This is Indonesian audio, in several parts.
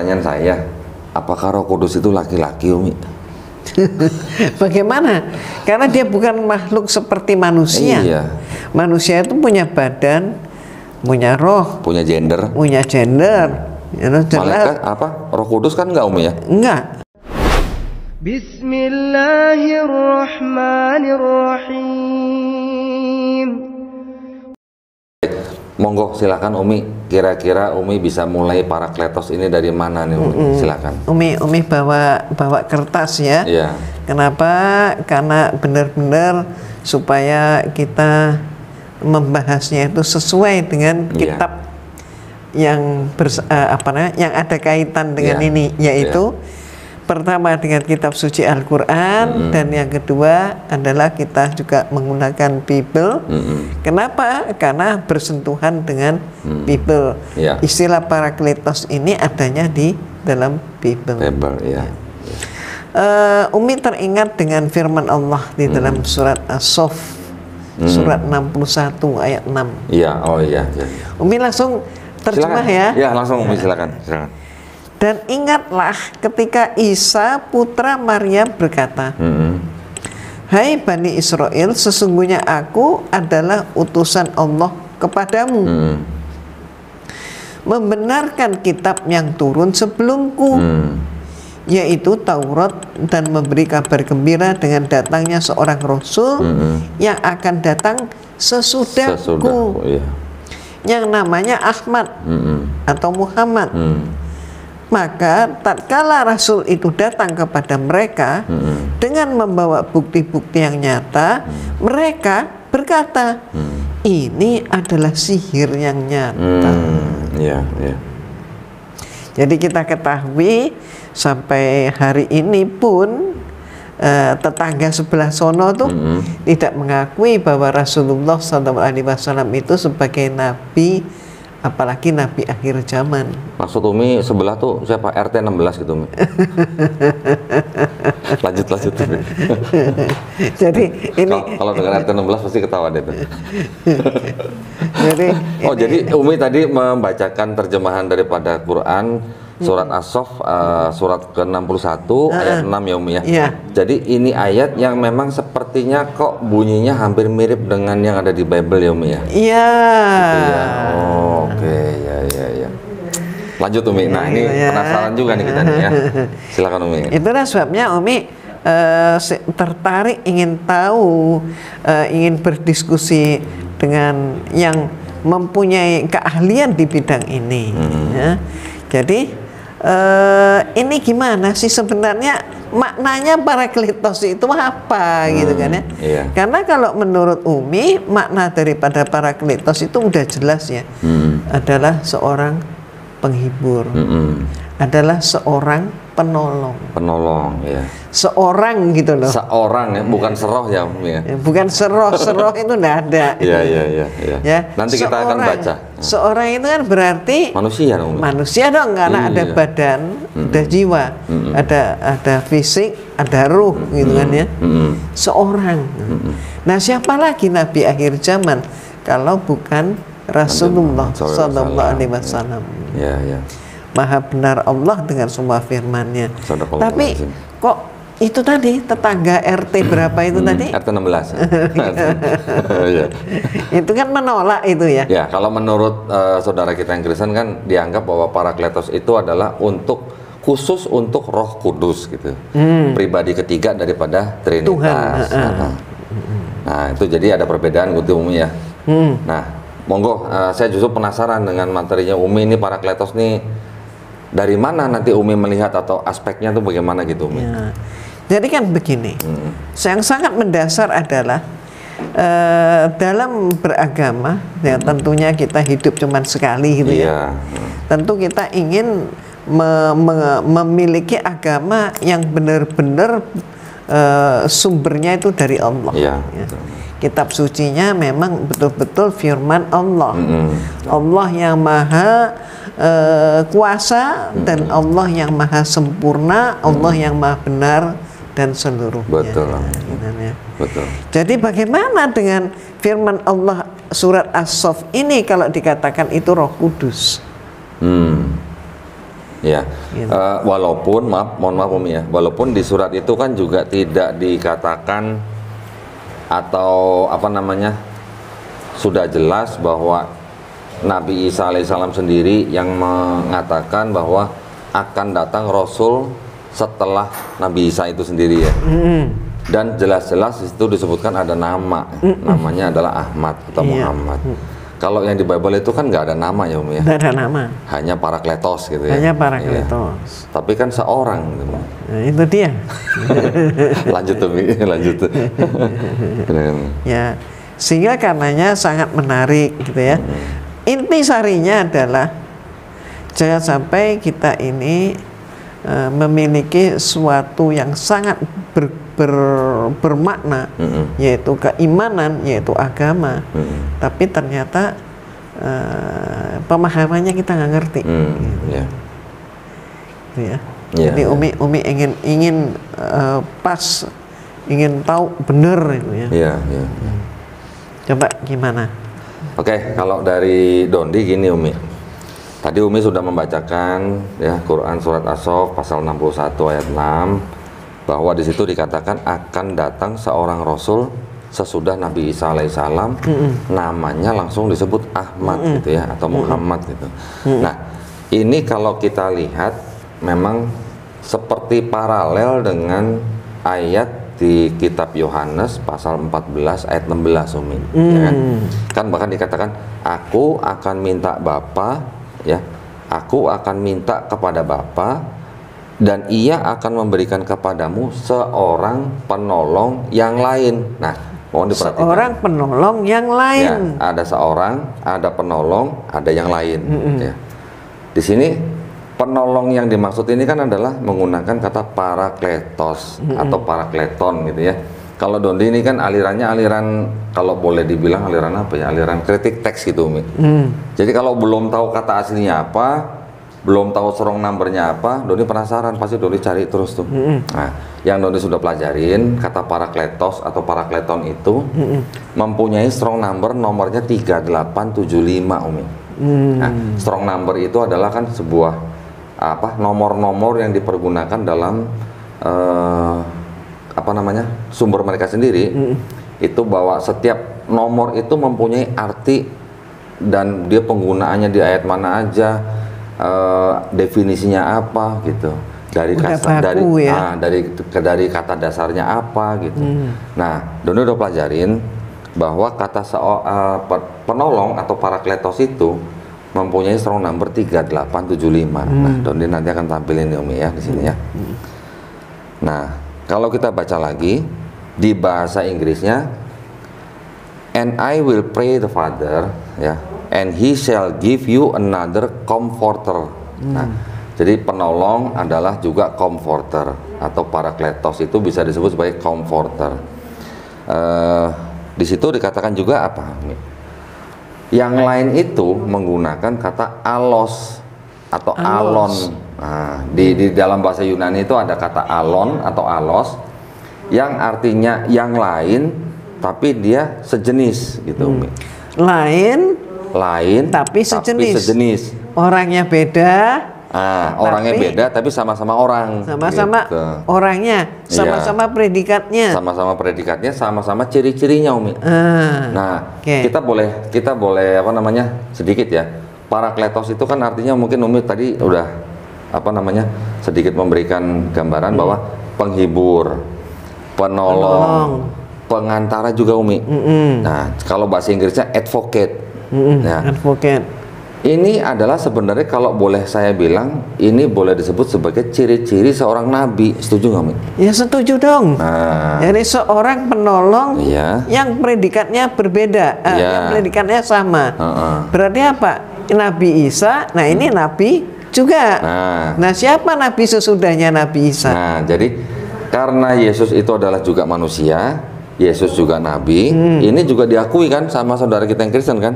pertanyaan saya, apakah Roh Kudus itu laki-laki, Umi? Bagaimana? Karena dia bukan makhluk seperti manusia. Iya. Manusia itu punya badan, punya roh, Punya gender. punya gender. Malaikat apa? Roh Kudus kan enggak, Umi ya? Enggak. Bismillahirrahmanirrahim. Monggo silakan Umi, kira-kira Umi bisa mulai Parakletos ini dari mana nih, Umi? Silakan. Umi bawa kertas ya. Iya. Kenapa? Karena benar-benar supaya kita membahasnya itu sesuai dengan kitab yang yang ada kaitan dengan ini, yaitu pertama dengan kitab suci Al-Quran, dan yang kedua adalah kita juga menggunakan Bible. Kenapa? Karena bersentuhan dengan Bible. Istilah Parakletos ini adanya di dalam Bible. Umi teringat dengan firman Allah di dalam surat As-Saff, surat 61 ayat 6. Iya, oh iya. Umi langsung terjemah ya. Ya, langsung Umi silakan. Dan ingatlah ketika Isa putra Maryam berkata, Hai Bani Israel, sesungguhnya aku adalah utusan Allah kepadamu, membenarkan kitab yang turun sebelumku, yaitu Taurat, dan memberi kabar gembira dengan datangnya seorang Rasul yang akan datang sesudahku, yang namanya Ahmad atau Muhammad. Maka tatkala Rasul itu datang kepada mereka dengan membawa bukti-bukti yang nyata, mereka berkata, ini adalah sihir yang nyata. Jadi kita ketahui sampai hari ini pun tetangga sebelah sono tuh tidak mengakui bahwa Rasulullah SAW itu sebagai nabi, apalagi nabi akhir zaman. Maksud Umi sebelah tuh siapa? RT 16 gitu, Umi. lanjut. Jadi ini kalau dengan RT 16 pasti ketawa deh tuh. Jadi Umi tadi membacakan terjemahan daripada Quran surat As-Saff surat ke-61 ayat 6 ya, Umi ya. Jadi ini ayat yang memang sepertinya kok bunyinya hampir mirip dengan yang ada di Bible ya, Umi ya. Iya. Gitu ya. Oke, ya. Lanjut Umi. Nah, ini penasaran juga nih kita nih ya. Silakan Umi. Itulah sebabnya Umi tertarik ingin tahu, ingin berdiskusi dengan yang mempunyai keahlian di bidang ini. Ya. Jadi ini gimana sih sebenarnya maknanya Parakletos itu apa gitu kan ya? Karena kalau menurut Umi makna daripada Parakletos itu udah jelas ya, adalah seorang penghibur, adalah seorang penolong. Ya. Seorang gitu loh. Seorang ya, bukan seroh ya, Umi ya. Bukan seroh itu enggak ada. Ya. Nanti kita akan baca. Seorang itu kan berarti manusia dong, Umi. Manusia dong, karena ada badan, ada jiwa, ada fisik, ada ruh gitu kan ya. Seorang. Nah, siapa lagi nabi akhir zaman kalau bukan Rasulullah sallallahu alaihi wasallam. Maha benar Allah dengan semua firman-Nya. Tapi kok itu tadi tetangga RT berapa itu tadi? RT 16. Itu kan menolak itu ya. Ya, kalau menurut saudara kita yang Kristen kan dianggap bahwa Parakletos itu adalah khusus untuk Roh Kudus gitu. Pribadi ketiga daripada Trinitas. Tuhan. Nah, itu jadi ada perbedaan gitu, Umi ya. Nah, monggo, saya justru penasaran dengan materinya Umi ini. Parakletos nih dari mana nanti Umi melihat atau aspeknya tuh bagaimana gitu, Umi? Ya. Jadi kan begini, yang sangat mendasar adalah dalam beragama, ya tentunya kita hidup cuma sekali gitu ya. Tentu kita ingin memiliki agama yang benar-benar sumbernya itu dari Allah. Ya. Kitab sucinya memang betul-betul firman Allah. Allah yang maha kuasa dan Allah yang maha sempurna, Allah yang maha benar dan seluruhnya. Betul. Jadi bagaimana dengan firman Allah surat As-Saff ini kalau dikatakan itu Roh Kudus? Ya, walaupun mohon maaf Umi ya, walaupun di surat itu kan juga tidak dikatakan atau apa namanya, sudah jelas bahwa Nabi Isa alaihissalam sendiri yang mengatakan bahwa akan datang Rasul setelah Nabi Isa itu sendiri ya. Dan jelas-jelas itu disebutkan ada nama, namanya adalah Ahmad atau Muhammad. Kalau yang di Bible itu kan nggak ada nama ya Umi ya? Nggak ada nama. Hanya Parakletos gitu ya? Hanya Parakletos. Ya. Tapi kan seorang gitu. Nah, itu dia. Lanjut Umi, lanjut. Ya, sehingga karenanya sangat menarik gitu ya. Intisarinya adalah jangan sampai kita ini memiliki suatu yang sangat bermakna, yaitu keimanan, yaitu agama, tapi ternyata pemahamannya kita nggak ngerti. Gitu ya. Jadi Umi ingin pas, ingin tahu benar itu ya. Coba gimana? Oke, kalau dari Dondi gini Umi. Tadi Umi sudah membacakan ya Quran surat As-Saff pasal 61 ayat 6 bahwa di situ dikatakan akan datang seorang rasul sesudah Nabi Isa alaihissalam, namanya langsung disebut Ahmad gitu ya atau Muhammad gitu. Nah, ini kalau kita lihat memang seperti paralel dengan ayat di kitab Yohanes pasal 14 ayat 16 Umi. Ya kan bahkan dikatakan aku akan minta Bapa ya, aku akan minta kepada Bapa dan ia akan memberikan kepadamu seorang penolong yang lain. Nah, mohon diperhatikan. Seorang penolong yang lain. Ya, ada seorang, ada penolong, ada yang lain. Ya. Di sini penolong yang dimaksud ini kan adalah menggunakan kata Parakletos atau Parakleton gitu ya. Kalau Dondi ini kan alirannya aliran, kalau boleh dibilang aliran apa ya? Aliran kritik teks gitu Umi. Jadi kalau belum tahu kata aslinya apa, belum tahu strong numbernya apa, Dondi penasaran, pasti Dondi cari terus tuh. Nah, yang Dondi sudah pelajarin kata Parakletos atau Parakleton itu mempunyai strong number, nomornya 3875 Umi. Nah, strong number itu adalah kan sebuah apa nomor-nomor yang dipergunakan dalam apa namanya sumber mereka sendiri, itu bahwa setiap nomor itu mempunyai arti dan dia penggunaannya di ayat mana aja, definisinya apa gitu, dari dari kata dasarnya apa gitu. Nah, Doni udah pelajarin bahwa kata penolong atau Parakletos itu mempunyai strong number 3875. Nah, Doni nanti akan tampilin Umi ya di sini ya. Nah, kalau kita baca lagi di bahasa Inggrisnya, and I will pray the Father, ya, and He shall give you another comforter. Nah, jadi penolong adalah juga comforter atau Parakletos itu bisa disebut sebagai comforter. Di situ dikatakan juga apa? Yang lain itu menggunakan kata alos atau alon. Nah, di dalam bahasa Yunani itu ada kata alon atau alos yang artinya yang lain tapi dia sejenis gitu. Lain tapi sejenis. Orangnya beda. Orangnya beda tapi sama-sama orang. Sama-sama gitu. Orangnya, sama-sama predikatnya. Sama-sama predikatnya, sama-sama ciri-cirinya Umi. Nah, kita boleh apa namanya sedikit ya. Parakletos itu kan artinya mungkin Umi tadi udah apa namanya sedikit memberikan gambaran bahwa penghibur, penolong, pengantara juga Umi. Nah, kalau bahasa Inggrisnya advocate. Nah, advocate. Ini adalah sebenarnya kalau boleh saya bilang ini boleh disebut sebagai ciri-ciri seorang nabi. Setuju nggak Umi? Ya setuju dong. Jadi seorang penolong yang predikatnya berbeda, yang predikatnya sama. Berarti apa? Nabi Isa, nah ini nabi juga. Nah, siapa nabi sesudahnya Nabi Isa? Nah, jadi karena Yesus itu adalah juga manusia, Yesus juga nabi, ini juga diakui kan sama saudara kita yang Kristen kan?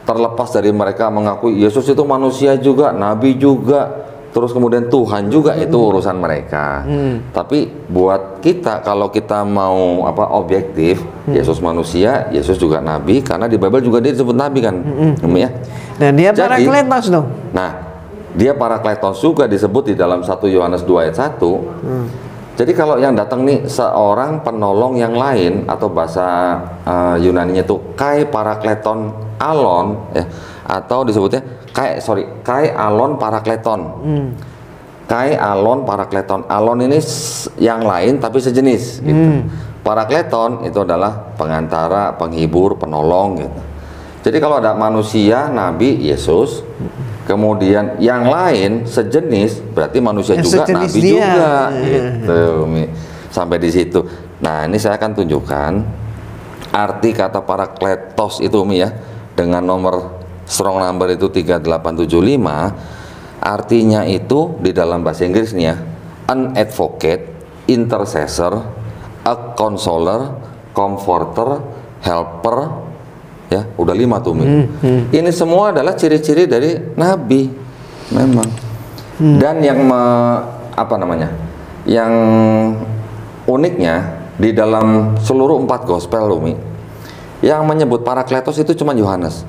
Terlepas dari mereka mengakui Yesus itu manusia juga, nabi juga, terus kemudian Tuhan juga, itu urusan mereka. Tapi buat kita, kalau kita mau apa objektif, Yesus manusia, Yesus juga nabi, karena di Bible juga dia disebut nabi kan, ya. Dan dia Parakletos dong. Nah, dia Parakletos juga disebut di dalam 1 Yohanes 2 ayat 1. Jadi kalau yang datang nih seorang penolong yang lain, atau bahasa Yunaninya itu kai parakleton alon ya, atau disebutnya kai alon parakleton. Kai alon parakleton. Alon ini yang lain tapi sejenis gitu. Parakleton itu adalah pengantara, penghibur, penolong gitu. Jadi kalau ada manusia, nabi, Yesus, kemudian yang lain sejenis, berarti manusia juga, nabi dia juga gitu. Sampai di situ. Nah, ini saya akan tunjukkan arti kata Parakletos itu, Umi, ya, dengan nomor strong number itu 3875. Artinya itu di dalam bahasa Inggris nih ya, an advocate, intercessor, a counselor, comforter, helper. Ya, udah 5 tuh, Mi. Ini semua adalah ciri-ciri dari nabi memang. Dan yang yang uniknya di dalam seluruh 4 gospel, Mi, yang menyebut Parakletos itu cuma Yohanes.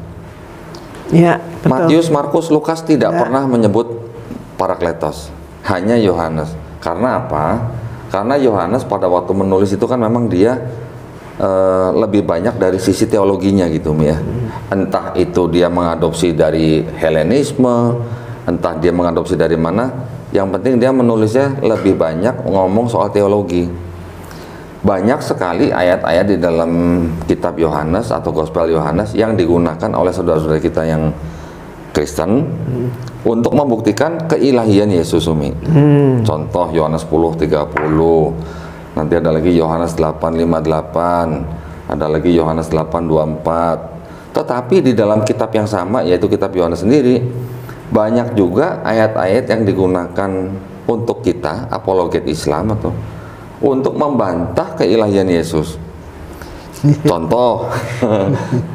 Ya, betul. Matius, Markus, Lukas tidak pernah menyebut Parakletos, hanya Yohanes. Karena apa? Karena Yohanes pada waktu menulis itu kan memang dia lebih banyak dari sisi teologinya gitu, ya. Entah itu dia mengadopsi dari Helenisme, entah dia mengadopsi dari mana, yang penting dia menulisnya lebih banyak ngomong soal teologi. Banyak sekali ayat-ayat di dalam kitab Yohanes atau Gospel Yohanes yang digunakan oleh saudara-saudara kita yang Kristen untuk membuktikan keilahian Yesus, Umi. Contoh Yohanes 10:30. Nanti ada lagi Yohanes 8:58, ada lagi Yohanes 8:24. Tetapi di dalam kitab yang sama, yaitu kitab Yohanes sendiri, banyak juga ayat-ayat yang digunakan untuk kita, apologet Islam, atau untuk membantah keilahian Yesus. Contoh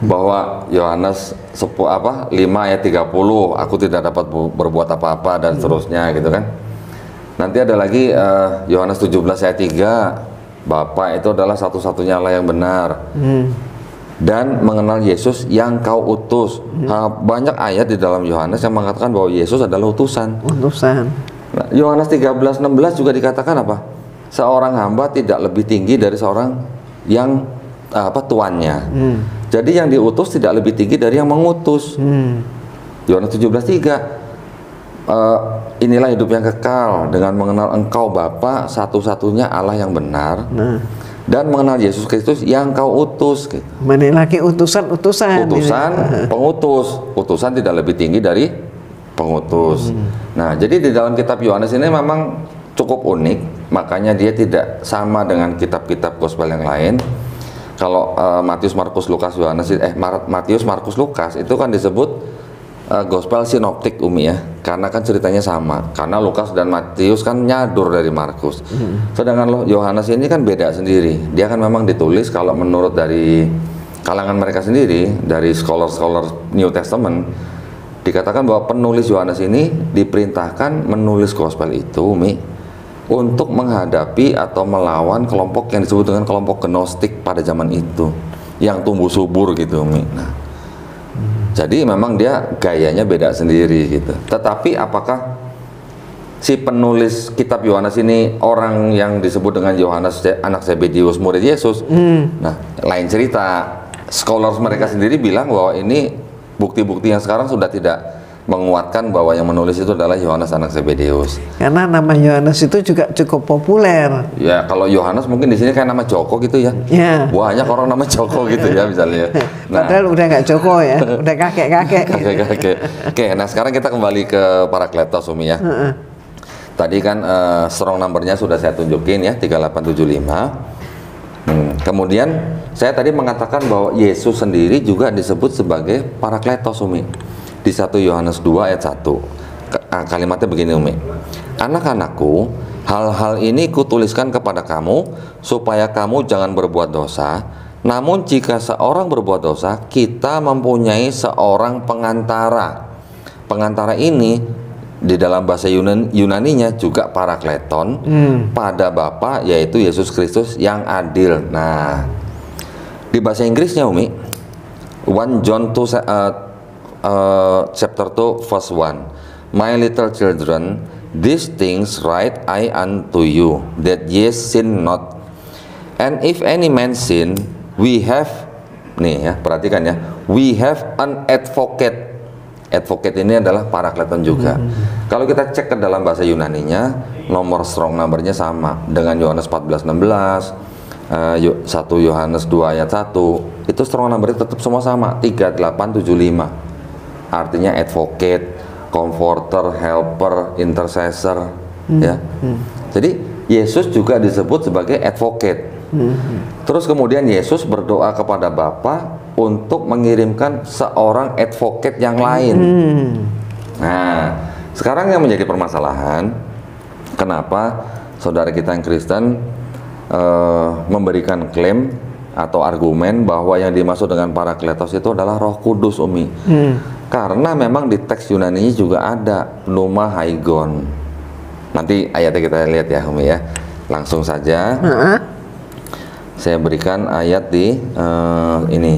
bahwa Yohanes 5 ayat 30, aku tidak dapat berbuat apa-apa, dan seterusnya gitu kan. Nanti ada lagi Yohanes 17 ayat 3, Bapa itu adalah satu-satunya Allah yang benar, dan mengenal Yesus yang kau utus. Banyak ayat di dalam Yohanes yang mengatakan bahwa Yesus adalah utusan. Nah, Yohanes 13:16 juga dikatakan apa? Seorang hamba tidak lebih tinggi dari seorang yang tuannya. Jadi yang diutus tidak lebih tinggi dari yang mengutus. Yohanes 17:3, inilah hidup yang kekal, dengan mengenal Engkau Bapa satu-satunya Allah yang benar, dan mengenal Yesus Kristus yang kau utus gitu. Mana lagi utusan pengutus. Utusan tidak lebih tinggi dari pengutus. Nah, jadi di dalam kitab Yohanes ini memang cukup unik, makanya dia tidak sama dengan kitab-kitab gospel yang lain. Kalau Matius, Markus, Lukas, Yohanes, Matius, Markus, Lukas itu kan disebut gospel sinoptik, Umi, ya, karena kan ceritanya sama. Karena Lukas dan Matius kan nyadur dari Markus. Sedangkan Yohanes ini kan beda sendiri. Dia kan memang ditulis kalau menurut dari kalangan mereka sendiri, dari scholar-scholar New Testament, dikatakan bahwa penulis Yohanes ini diperintahkan menulis gospel itu, Umi, untuk menghadapi atau melawan kelompok yang disebut dengan kelompok Gnostik pada zaman itu, yang tumbuh subur gitu, Umi. Nah, jadi memang dia gayanya beda sendiri gitu. Tetapi apakah si penulis kitab Yohanes ini orang yang disebut dengan Yohanes anak Zebedius, murid Yesus? Nah, lain cerita. Scholars mereka sendiri bilang bahwa ini bukti-bukti yang sekarang sudah tidak menguatkan bahwa yang menulis itu adalah Yohanes anak Zebedius. Karena nama Yohanes itu juga cukup populer. Ya, kalau Yohanes mungkin di sini kayak nama Joko gitu ya. Banyak orang nama Joko gitu ya misalnya. Nah, padahal udah nggak Joko ya, udah kakek-kakek. Kakek-kakek. Oke, nah sekarang kita kembali ke Parakletos, Umi, ya. Tadi kan strong numbernya sudah saya tunjukin ya, 3875. Kemudian saya tadi mengatakan bahwa Yesus sendiri juga disebut sebagai Parakletos, Umi. Di 1 Yohanes 2 ayat 1 kalimatnya begini, Umi. Anak-anakku, hal-hal ini kutuliskan kepada kamu supaya kamu jangan berbuat dosa. Namun jika seorang berbuat dosa, kita mempunyai seorang pengantara. Pengantara ini di dalam bahasa Yunaninya juga Parakleton, pada Bapa, yaitu Yesus Kristus yang adil. Nah, di bahasa Inggrisnya, Umi, 1 John 2 chapter 2 verse 1, My little children, these things write I unto you, that ye sin not. And if any man sin, we have, nih ya, perhatikan ya, we have an advocate. Advocate ini adalah parakleton juga. Kalau kita cek ke dalam bahasa Yunaninya, nomor strong numbernya sama dengan Yohanes 14:16, 1 Yohanes 2 ayat 1, itu strong numbernya tetap semua sama, 3875. Artinya advocate, comforter, helper, intercessor, ya. Jadi Yesus juga disebut sebagai advocate. Terus kemudian Yesus berdoa kepada Bapa untuk mengirimkan seorang advocate yang lain. Nah, sekarang yang menjadi permasalahan, kenapa saudara kita yang Kristen memberikan klaim atau argumen bahwa yang dimaksud dengan Parakletos itu adalah Roh Kudus, Umi? Karena memang di teks Yunani juga ada pneuma haigon. Nanti ayatnya kita lihat ya, Umi ya. Langsung saja. Saya berikan ayat di ini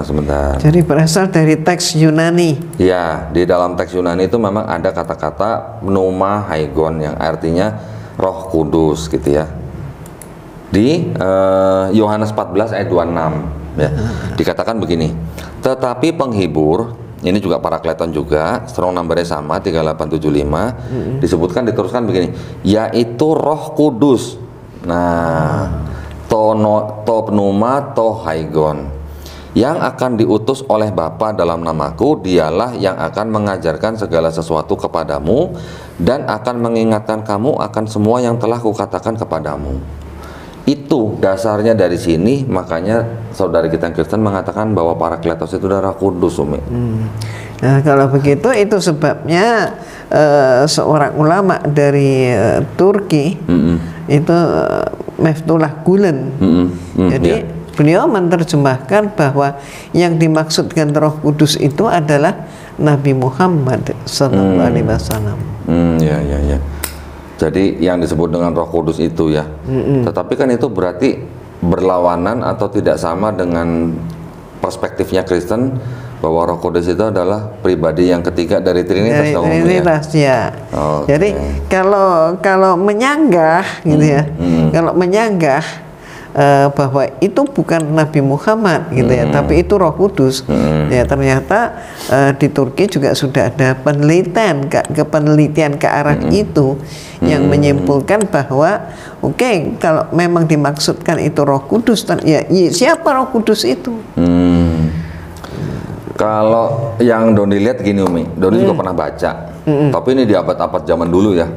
sebentar. Jadi berasal dari teks Yunani. Ya, di dalam teks Yunani itu memang ada kata-kata pneuma haigon yang artinya Roh Kudus gitu ya. Di Yohanes 14 ayat 26 ya. Dikatakan begini. Tetapi penghibur, ini juga Parakleton juga, strong numbernya sama 3875, disebutkan diteruskan begini, yaitu Roh Kudus. Nah, to pneuma to haigon, yang akan diutus oleh Bapa dalam namaku, dialah yang akan mengajarkan segala sesuatu kepadamu dan akan mengingatkan kamu akan semua yang telah kukatakan kepadamu. Itu dasarnya dari sini, makanya saudara kita yang Kristen mengatakan bahwa Parakletos itu adalah Kudus, Umi. Nah, kalau begitu itu sebabnya seorang ulama dari Turki itu Meftullah Gulen. Jadi beliau menerjemahkan bahwa yang dimaksud dengan Roh Kudus itu adalah Nabi Muhammad Sallallahu Alaihi Wasallam. Ya. Jadi yang disebut dengan Roh Kudus itu ya. Tetapi kan itu berarti berlawanan atau tidak sama dengan perspektifnya Kristen bahwa Roh Kudus itu adalah pribadi yang ketiga dari Trinitas. Trinitas ya. Okay. Jadi kalau menyanggah gitu ya, kalau menyanggah bahwa itu bukan Nabi Muhammad gitu ya, tapi itu Roh Kudus. Ya ternyata di Turki juga sudah ada penelitian ke arah itu yang menyimpulkan bahwa kalau memang dimaksudkan itu Roh Kudus, ya siapa Roh Kudus itu? Kalau yang Doni lihat gini, Umi, Doni juga pernah baca, tapi ini di abad-abad zaman dulu ya,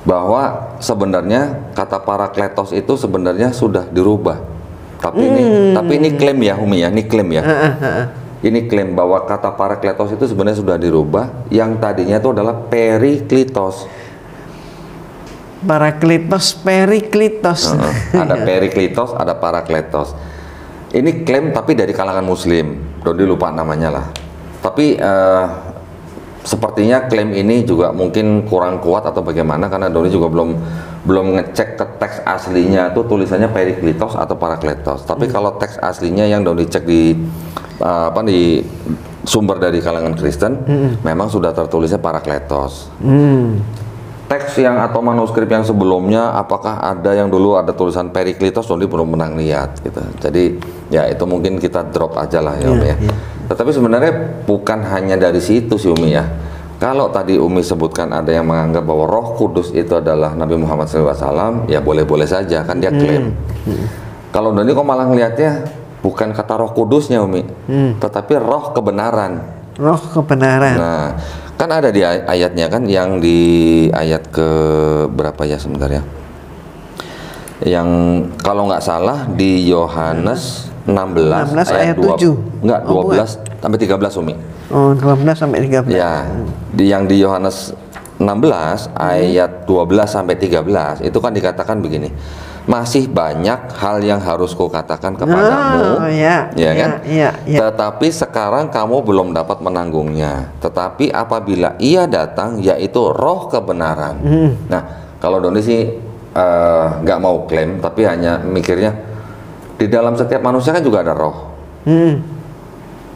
bahwa sebenarnya kata Parakletos itu sebenarnya sudah dirubah. Tapi ini klaim ya, Umi ya, ini klaim ya. Ini klaim bahwa kata Parakletos itu sebenarnya sudah dirubah, yang tadinya itu adalah Periklitos. Parakletos, Periklitos. Ada Periklitos, ada Parakletos. Ini klaim tapi dari kalangan Muslim. Dodi lupa namanya lah. Tapi sepertinya klaim ini juga mungkin kurang kuat atau bagaimana, karena Doni juga belum ngecek ke teks aslinya itu tulisannya Periklitos atau Parakletos. Tapi kalau teks aslinya yang Doni cek di di sumber dari kalangan Kristen, memang sudah tertulisnya Parakletos. Teks yang atau manuskrip yang sebelumnya, apakah ada yang dulu ada tulisan Periklitos, Doni belum pernah lihat gitu. Jadi ya itu mungkin kita drop aja lah ya, Umi ya. Tetapi sebenarnya bukan hanya dari situ sih, Umi ya. Kalau tadi Umi sebutkan ada yang menganggap bahwa Roh Kudus itu adalah Nabi Muhammad SAW, ya boleh-boleh saja, kan dia klaim. Kalau Doni kok malah ngelihatnya bukan kata Roh Kudusnya, Umi, tetapi Roh Kebenaran. Roh Kebenaran. Nah, kan ada di ayatnya kan, yang di ayat ke berapa ya sebentar ya? Yang kalau nggak salah di Yohanes 16 ayat 7. Enggak, 12 sampai 13, Umi. Oh, 12 sampai 13. Ya. Yang di Yohanes 16 ayat 12 sampai 13 itu kan dikatakan begini. Masih banyak hal yang harus kukatakan kepadamu, kan? Tetapi sekarang kamu belum dapat menanggungnya. Tetapi apabila Ia datang, yaitu Roh Kebenaran. Nah, kalau Doni sih nggak mau klaim, tapi hanya mikirnya di dalam setiap manusia kan juga ada roh.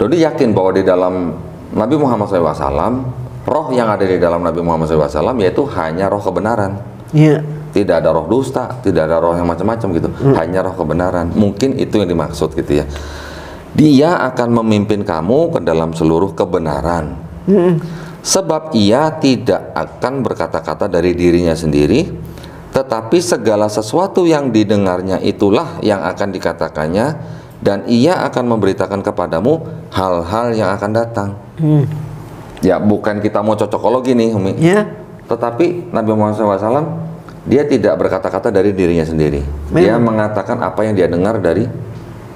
Doni yakin bahwa di dalam Nabi Muhammad SAW roh yang ada di dalam Nabi Muhammad SAW yaitu hanya roh kebenaran. Ya. Tidak ada roh dusta, tidak ada roh yang macam-macam gitu. Hanya roh kebenaran. Mungkin itu yang dimaksud gitu ya. Dia akan memimpin kamu ke dalam seluruh kebenaran. Sebab ia tidak akan berkata-kata dari dirinya sendiri, tetapi segala sesuatu yang didengarnya itulah yang akan dikatakannya, dan ia akan memberitakan kepadamu hal-hal yang akan datang. Ya, bukan kita mau cocokologi nih, Umi. Ya. Tetapi Nabi Muhammad SAW dia tidak berkata-kata dari dirinya sendiri. Dia mengatakan apa yang dia dengar dari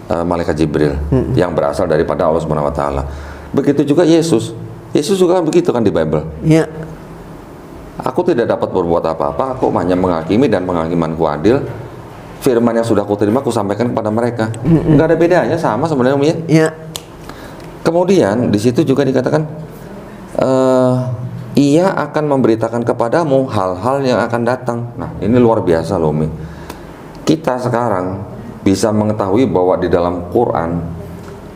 malaikat Jibril yang berasal daripada Allah Subhanahu wa taala. Begitu juga Yesus. Yesus juga begitu kan di Bible. Ya. Aku tidak dapat berbuat apa-apa, aku hanya menghakimi dan penghakimanku adil. Firman yang sudah aku terima aku sampaikan kepada mereka. Enggak ada bedanya, sama sebenarnya, Umi ya. Ya. Kemudian di situ juga dikatakan ia akan memberitakan kepadamu hal-hal yang akan datang. Nah, ini luar biasa loh, Mi. Kita sekarang bisa mengetahui bahwa di dalam Quran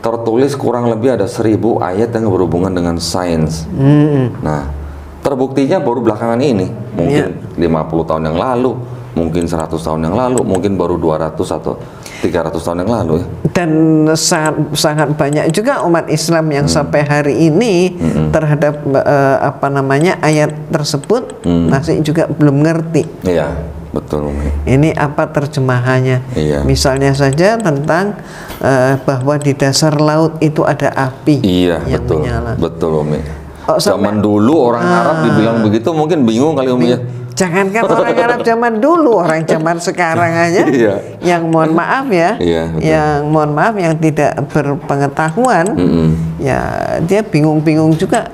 tertulis kurang lebih ada 1000 ayat yang berhubungan dengan sains. Nah, terbuktinya baru belakangan ini. Mungkin 50 tahun yang lalu, mungkin 100 tahun yang lalu, mungkin baru 200 atau 300 tahun yang lalu ya. Dan sangat banyak juga umat Islam yang sampai hari ini terhadap ayat tersebut masih juga belum ngerti. Iya, betul, Umi. Ini apa terjemahannya? Iya. Misalnya saja tentang bahwa di dasar laut itu ada api Iya, yang betul. menyala. Betul, Umi. Sampai zaman dulu orang Arab dibilang begitu mungkin bingung kali, Umi ya. Jangankan orang Arab zaman dulu, orang zaman sekarang aja yang mohon maaf ya, yang mohon maaf yang tidak berpengetahuan, ya dia bingung-bingung juga.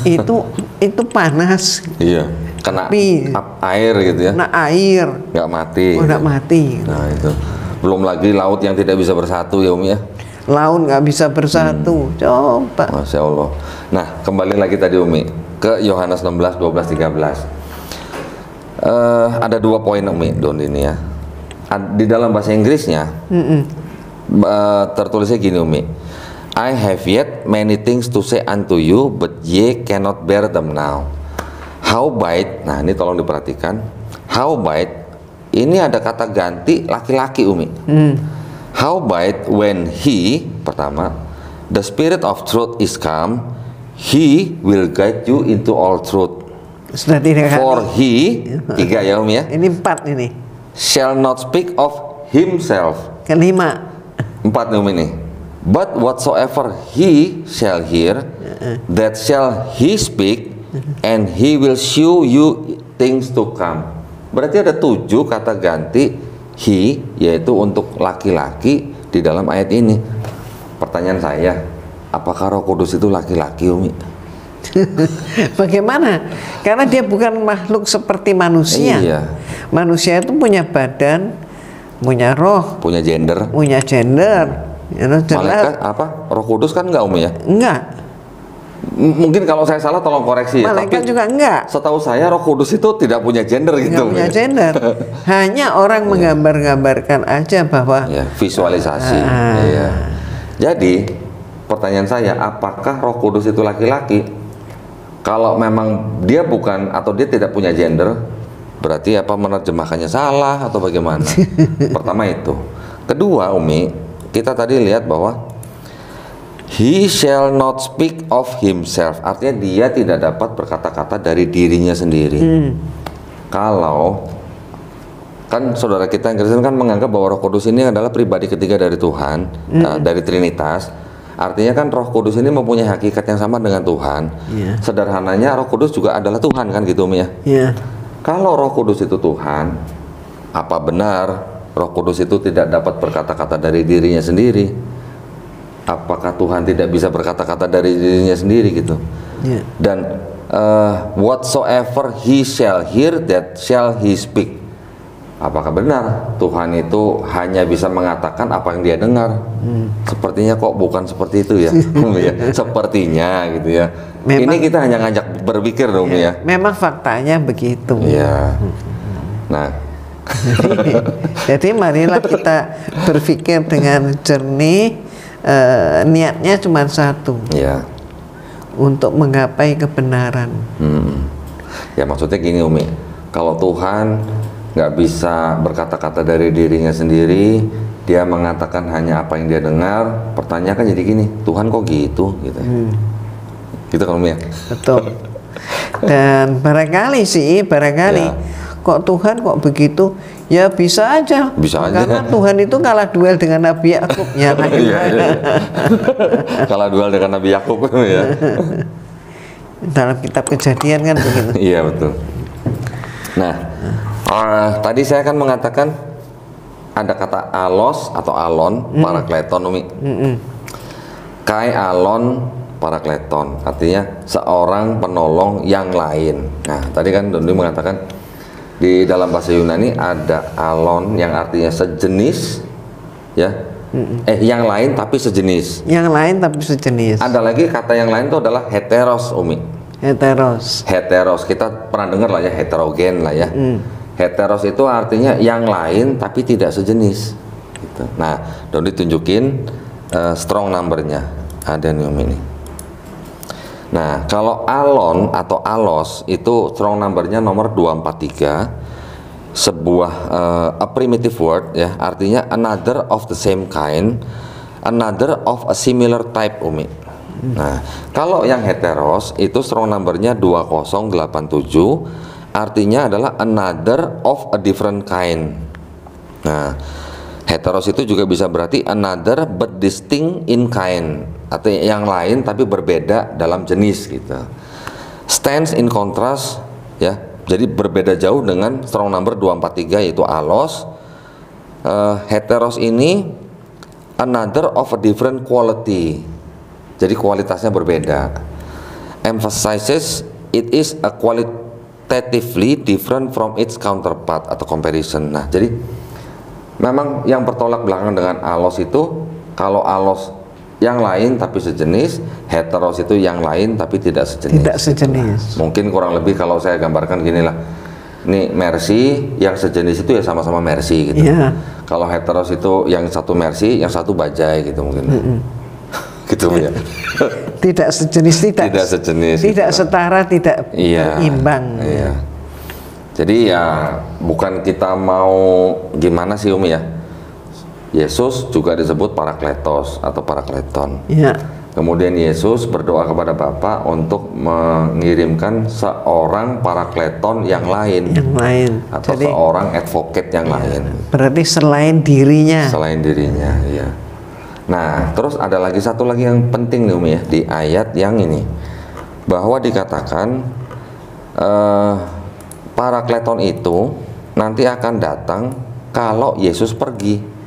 itu panas. Iya, kena air gitu ya. Kena air. Nggak mati. Oh, nggak mati. Nah itu. Belum lagi laut yang tidak bisa bersatu ya, Umi ya. Laut nggak bisa bersatu. Coba. Masya Allah. Nah, kembali lagi tadi, Umi, ke Yohanes 16, 12, 13. Ada 2 poin, Umi, Don ini ya. Di dalam bahasa Inggrisnya tertulisnya gini, Umi. I have yet many things to say unto you, but ye cannot bear them now. Howbeit, nah ini tolong diperhatikan. Howbeit, ini ada kata ganti laki-laki, Umi. Howbeit, when he, pertama, the spirit of truth is come, he will guide you into all truth. Sudah 3 kali. For he, 3 ya, Umi ya. Ini 4 ini. Shall not speak of himself. Kelima. 4 nih, Umi nih. But whatsoever he shall hear, that shall he speak, and he will show you things to come. Berarti ada 7 kata ganti he, yaitu untuk laki-laki di dalam ayat ini. Pertanyaan saya, apakah Roh Kudus itu laki-laki, Umi? Bagaimana? Karena dia bukan makhluk seperti manusia. Iya. Manusia itu punya badan, punya roh, punya gender. Malaikat apa? Roh Kudus kan enggak, Umi ya? Enggak. Mungkin kalau saya salah tolong koreksi ya. Malaikat juga enggak. Setahu saya Roh Kudus itu tidak punya gender gitu. Enggak punya gender. Hanya orang menggambar-gambarkan aja bahwa visualisasi. Iya. Jadi pertanyaan saya, apakah Roh Kudus itu laki-laki? Kalau memang dia bukan atau dia tidak punya gender, berarti apa menerjemahkannya salah atau bagaimana? Pertama itu. Kedua, Umi, kita tadi lihat bahwa he shall not speak of himself, artinya dia tidak dapat berkata-kata dari dirinya sendiri. Kalau kan saudara kita yang Kristen kan menganggap bahwa Roh Kudus ini adalah pribadi ketiga dari Tuhan, dari Trinitas. Artinya kan Roh Kudus ini mempunyai hakikat yang sama dengan Tuhan. Sederhananya Roh Kudus juga adalah Tuhan kan gitu, Umi ya. Kalau Roh Kudus itu Tuhan, apa benar Roh Kudus itu tidak dapat berkata-kata dari dirinya sendiri? Apakah Tuhan tidak bisa berkata-kata dari dirinya sendiri gitu? Dan whatsoever he shall hear, that shall he speak. Apakah benar Tuhan itu hanya bisa mengatakan apa yang dia dengar? Sepertinya kok bukan seperti itu ya. Sepertinya gitu ya. Memang, ini kita hanya ngajak berpikir dong ya. Memang faktanya begitu. Iya. Nah, jadi marilah kita berpikir dengan jernih. Niatnya cuma satu. Ya. untuk menggapai kebenaran. Ya maksudnya gini Umi, kalau Tuhan nggak bisa berkata-kata dari dirinya sendiri, dia mengatakan hanya apa yang dia dengar, pertanyaan kan jadi gini, Tuhan kok gitu? Gitu kan Umi ya? Betul. Dan barangkali ya. Kok Tuhan kok begitu? Ya bisa aja. Karena Tuhan itu kalah duel dengan Nabi Yakub. Ya, kalah duel dengan Nabi Yakub ya. Dalam kitab Kejadian kan begitu. Iya betul. Nah, tadi saya kan mengatakan ada kata alos atau alon, parakleton Umi. Kai alon parakleton, artinya seorang penolong yang lain. Nah, tadi kan Doni mengatakan di dalam bahasa Yunani ada alon yang artinya sejenis, ya. Yang lain tapi sejenis. Yang lain tapi sejenis. Ada lagi kata yang lain itu adalah heteros Umi. Heteros kita pernah dengar lah ya, heterogen lah ya. Heteros itu artinya yang lain tapi tidak sejenis. Gitu. Nah, Doni tunjukin strong numbernya ada nih Umi ini. Nah, kalau alon atau alos itu strong numbernya nomor 243, sebuah a primitive word ya, artinya another of the same kind, another of a similar type Umi. Nah, kalau yang heteros itu strong numbernya 2087, artinya adalah another of a different kind. Nah, heteros itu juga bisa berarti another but distinct in kind, artinya yang lain tapi berbeda dalam jenis gitu. Stands in contrast ya, jadi berbeda jauh dengan strong number 243 yaitu alos. Heteros ini another of a different quality, jadi kualitasnya berbeda. Emphasizes it is a qualitatively different from its counterpart atau comparison. Nah, jadi memang yang bertolak belakang dengan alos itu, kalau alos yang lain tapi sejenis, heteros itu yang lain tapi tidak sejenis. Tidak sejenis. Mungkin kurang lebih kalau saya gambarkan gini lah. Ini Mercy, yang sejenis itu ya sama-sama Mercy gitu. Yeah. Kalau heteros itu yang satu Mercy, yang satu Bajaj gitu mungkin. Gitu ya. Tidak sejenis, tidak sejenis. Tidak gitu. Setara, tidak imbang. Iya. Jadi ya bukan kita mau gimana sih Umi ya. Yesus juga disebut parakletos atau parakleton. Ya. Kemudian Yesus berdoa kepada Bapa untuk mengirimkan seorang parakleton yang lain. Atau jadi, seorang advocate yang lain. Berarti selain dirinya. Selain dirinya, iya. Nah, terus ada lagi satu lagi yang penting nih Umi ya di ayat yang ini. Bahwa dikatakan parakleton itu nanti akan datang kalau Yesus pergi.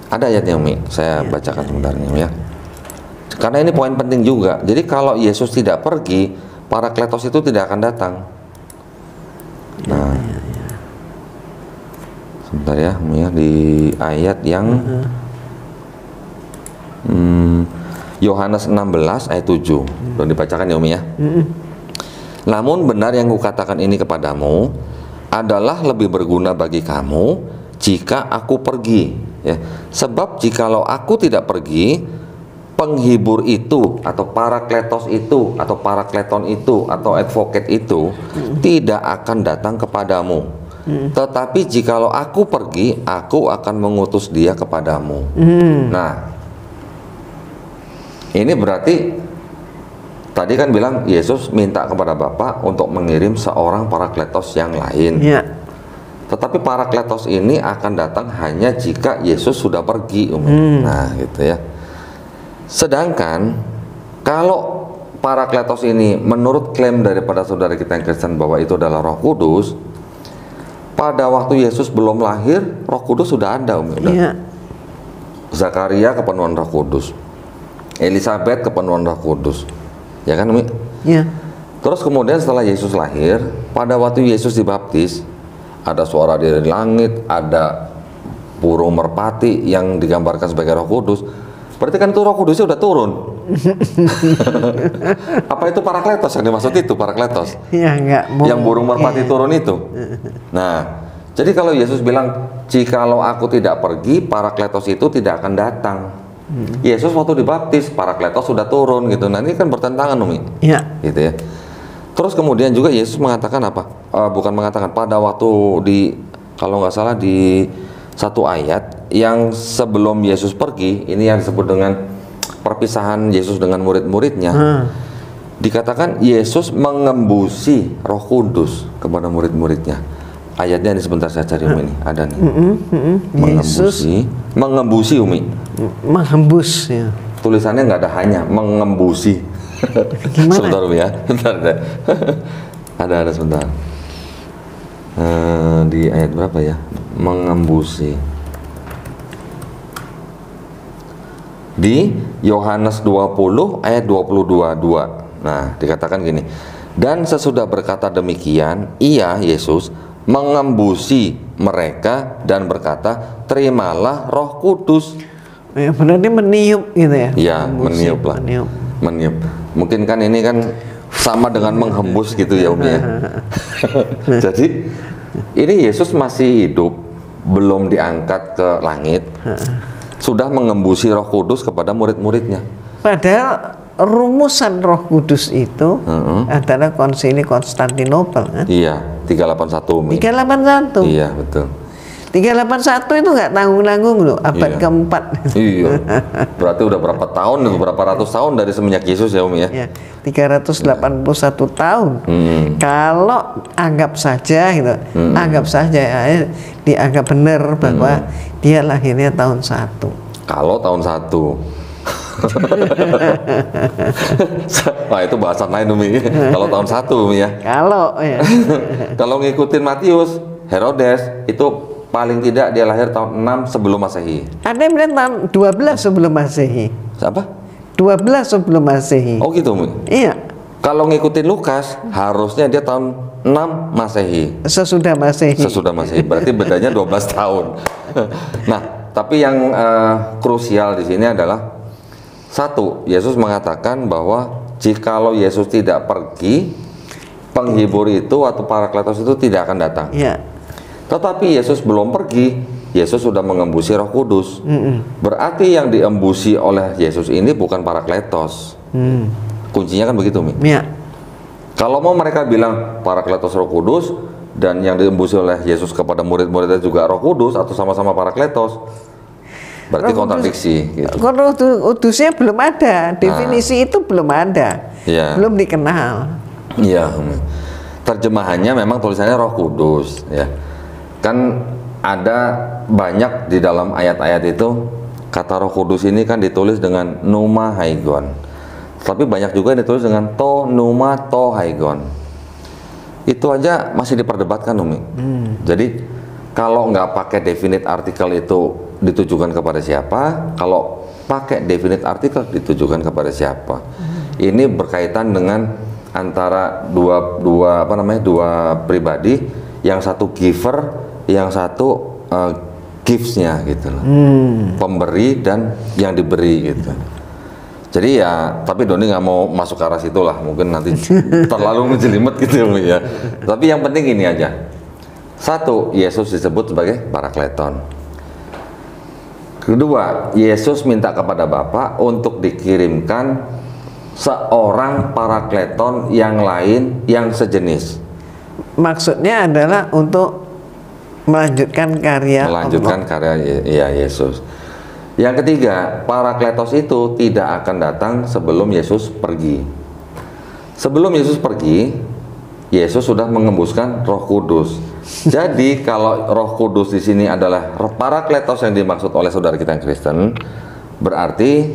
Ada ayatnya Umi, saya bacakan sebentar nih ya. Karena ini poin penting juga. Jadi kalau Yesus tidak pergi, parakletos itu tidak akan datang. Nah, sebentar ya Umi ya, di ayat yang Yohanes 16 ayat 7. Belum dibacakan ya Umi ya. Namun benar yang kukatakan ini kepadamu adalah lebih berguna bagi kamu jika aku pergi ya. Sebab jikalau aku tidak pergi, penghibur itu atau parakletos itu atau parakleton itu atau advocate itu tidak akan datang kepadamu. Tetapi jikalau aku pergi, aku akan mengutus dia kepadamu. Nah, ini berarti tadi kan bilang Yesus minta kepada Bapa untuk mengirim seorang parakletos yang lain. Ya. Tetapi parakletos ini akan datang hanya jika Yesus sudah pergi, Nah, gitu ya. Sedangkan kalau parakletos ini menurut klaim daripada saudara kita yang Kristen bahwa itu adalah Roh Kudus, pada waktu Yesus belum lahir, Roh Kudus sudah ada, Iya. Zakaria kepenuhan Roh Kudus, Elizabeth kepenuhan Roh Kudus, ya kan Umi? Iya. Terus kemudian setelah Yesus lahir, pada waktu Yesus dibaptis, ada suara dari langit, ada burung merpati yang digambarkan sebagai Roh Kudus. Berarti kan itu Roh Kudusnya udah turun. Apa itu parakletos yang dimaksud itu, parakletos? Ya, enggak. Yang burung merpati turun itu. Nah, jadi kalau Yesus bilang, jikalau aku tidak pergi, parakletos itu tidak akan datang. Yesus waktu dibaptis, Parakletos sudah turun gitu. Nah ini kan bertentangan, Umi. Ya. Gitu ya. Terus kemudian juga Yesus mengatakan apa? Bukan mengatakan, pada waktu di, kalau nggak salah di satu ayat yang sebelum Yesus pergi, ini yang disebut dengan perpisahan Yesus dengan murid-muridnya. Dikatakan Yesus mengembusi Roh Kudus kepada murid-muridnya. Ayatnya ini sebentar saya cari, Umi, ini ada nih. Mengembusi Umi. Menghembus ya. Tulisannya nggak ada hanya, mengembusi. Gimana? Sebentar, Umi ya. Bentar deh. ada sebentar. Di ayat berapa ya? Mengembusi. Di Yohanes 20 ayat 22:2. Nah, dikatakan gini. Dan sesudah berkata demikian, ia Yesus mengembusi mereka dan berkata, terimalah Roh Kudus. Ya, berarti meniup gitu ya? Iya, meniup lah. Meniup. Mungkin kan ini kan sama dengan menghembus gitu ya, Umi ya. Jadi ini Yesus masih hidup, belum diangkat ke langit, sudah mengembusi Roh Kudus kepada murid-muridnya. Padahal rumusan Roh Kudus itu adalah Konsili Konstantinopel kan? Iya, 381, Umi. 381. Iya, betul. 381 itu nggak tanggung-tanggung loh, abad keempat. Iya. Berarti udah berapa tahun, berapa ratus tahun dari semenjak Yesus ya, Umi ya? Ya, 381 tahun. Kalau anggap saja gitu, anggap saja ya, dianggap benar bahwa dia lahirnya tahun 1. Kalau tahun 1. Wah, itu bahasan lain, Umi. Kalau tahun 1, Umi ya. Kalau ya. Kalau ngikutin Matius, Herodes itu paling tidak dia lahir tahun 6 sebelum Masehi. Ada yang bilang tahun 12 sebelum Masehi. Apa? 12 sebelum Masehi. Oh gitu, Umi. Iya. Kalau ngikutin Lukas, harusnya dia tahun 6 Masehi. Sesudah Masehi. Sesudah Masehi. Berarti bedanya 12 tahun. Nah, tapi yang krusial di sini adalah satu, Yesus mengatakan bahwa jikalau Yesus tidak pergi, penghibur itu atau Parakletos itu tidak akan datang. Iya. Tetapi Yesus belum pergi, Yesus sudah mengembusi Roh Kudus. Berarti yang diembusi oleh Yesus ini bukan Parakletos. Kuncinya kan begitu, Mi. Iya. Kalau mau mereka bilang Parakletos Roh Kudus dan yang diembusi oleh Yesus kepada murid-muridnya juga Roh Kudus atau sama-sama Parakletos, berarti kontradiksi. Gitu. Roh Kudusnya belum ada, definisi itu belum ada, belum dikenal. Iya, terjemahannya memang tulisannya Roh Kudus, ya. Kan ada banyak di dalam ayat-ayat itu kata Roh Kudus ini kan ditulis dengan Pneuma Haigon, tapi banyak juga ditulis dengan To Pneuma To Haigon. Itu aja masih diperdebatkan, Umi. Jadi kalau nggak pakai definite artikel itu ditujukan kepada siapa, kalau pakai definite artikel ditujukan kepada siapa. Ini berkaitan dengan antara dua pribadi, yang satu giver, yang satu gifts-nya gitu loh. Pemberi dan yang diberi gitu. Jadi ya, tapi Doni nggak mau masuk ke arah situ lah, mungkin nanti terlalu menjelimet gitu ya. Tapi yang penting ini aja. Satu, Yesus disebut sebagai Parakleton. Kedua, Yesus minta kepada Bapa untuk dikirimkan seorang Parakleton yang lain yang sejenis. Maksudnya adalah untuk melanjutkan karya Yesus. Yang ketiga, Parakletos itu tidak akan datang sebelum Yesus pergi. Sebelum Yesus pergi, Yesus sudah mengembuskan Roh Kudus. Jadi kalau Roh Kudus di sini adalah Parakletos yang dimaksud oleh saudara kita yang Kristen, berarti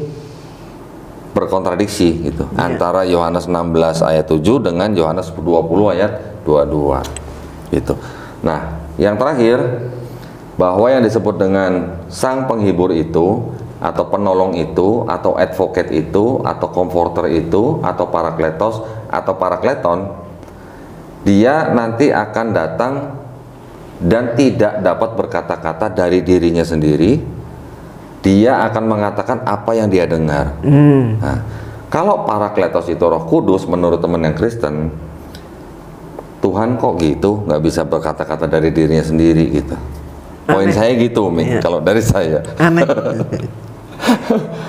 berkontradiksi gitu antara Yohanes 16 ayat 7 dengan Yohanes 20 ayat 22 gitu. Nah, yang terakhir, bahwa yang disebut dengan sang penghibur itu atau penolong itu atau advocate itu atau comforter itu atau Parakletos atau Parakleton, dia nanti akan datang dan tidak dapat berkata-kata dari dirinya sendiri. Dia akan mengatakan apa yang dia dengar. Nah, kalau Parakletos itu Roh Kudus, menurut teman yang Kristen, Tuhan kok gitu, nggak bisa berkata-kata dari dirinya sendiri gitu. Poin saya gitu, Mi. Kalau dari saya. Aneh.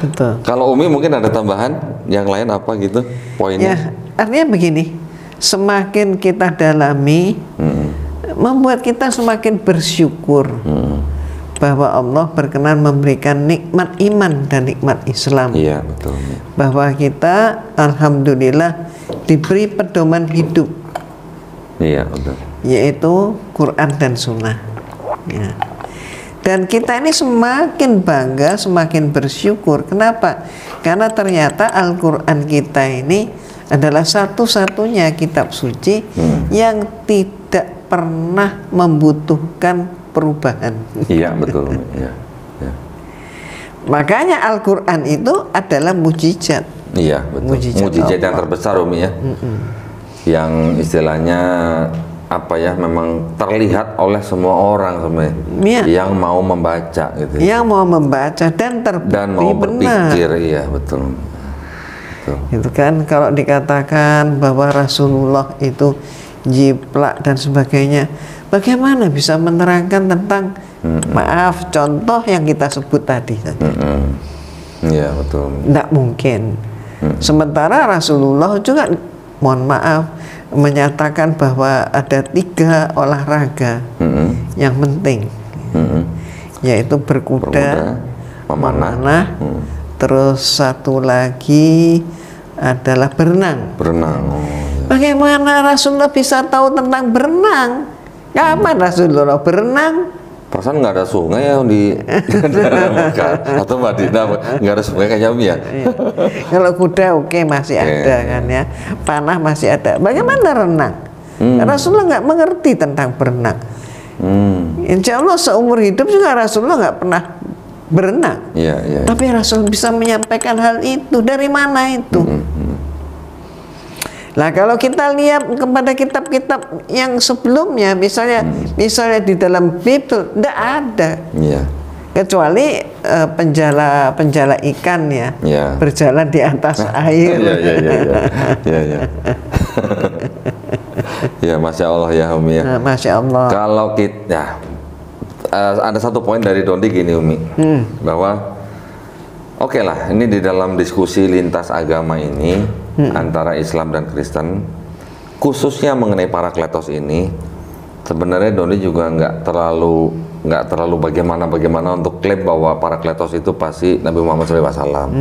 Betul. Kalau Umi mungkin ada tambahan yang lain apa gitu poinnya? Ya, artinya begini, semakin kita dalami, membuat kita semakin bersyukur bahwa Allah berkenan memberikan nikmat iman dan nikmat Islam. Iya, betul. Bahwa kita alhamdulillah diberi pedoman hidup. Iya, betul. Yaitu Quran dan Sunnah. Ya. Dan kita ini semakin bangga, semakin bersyukur. Kenapa? Karena ternyata Al-Quran kita ini adalah satu-satunya kitab suci yang tidak pernah membutuhkan perubahan. Iya, betul. Ya. Ya. Makanya Al-Quran itu adalah mukjizat. Iya, betul. Mukjizat yang terbesar, Umi ya. Yang istilahnya apa ya, memang terlihat oleh semua orang sebenarnya yang mau membaca gitu. Yang mau membaca dan terbukti dan mau berpikir, iya betul. Itu kan kalau dikatakan bahwa Rasulullah itu jiplak dan sebagainya, bagaimana bisa menerangkan tentang maaf contoh yang kita sebut tadi saja? Iya betul. Tidak mungkin. Sementara Rasulullah juga mohon maaf menyatakan bahwa ada 3 olahraga yang penting, yaitu berkuda, memanah, terus satu lagi adalah berenang. Berenang. Bagaimana Rasulullah bisa tahu tentang berenang? Kapan Rasulullah berenang? Perasaan nggak ada sungai ya di Mekah atau Madinah, nggak ada sungai kayaknya Umi ya. Kalau kuda oke, masih ada kan ya, panah masih ada. Bagaimana renang? Rasulullah nggak mengerti tentang berenang. Insya Allah seumur hidup juga Rasulullah nggak pernah berenang. Tapi Rasul bisa menyampaikan hal itu. Dari mana itu? Nah, kalau kita lihat kepada kitab-kitab yang sebelumnya, misalnya di dalam Bible tidak ada, kecuali penjala ikan ya, berjalan di atas air. Ya, Masya Allah ya Umi ya. Masya Allah. Kalau kita ada satu poin dari Dondi gini Umi, bahwa oke lah, ini di dalam diskusi lintas agama ini antara Islam dan Kristen, khususnya mengenai Parakletos ini, sebenarnya Doni juga nggak terlalu bagaimana untuk klaim bahwa Parakletos itu pasti Nabi Muhammad SAW.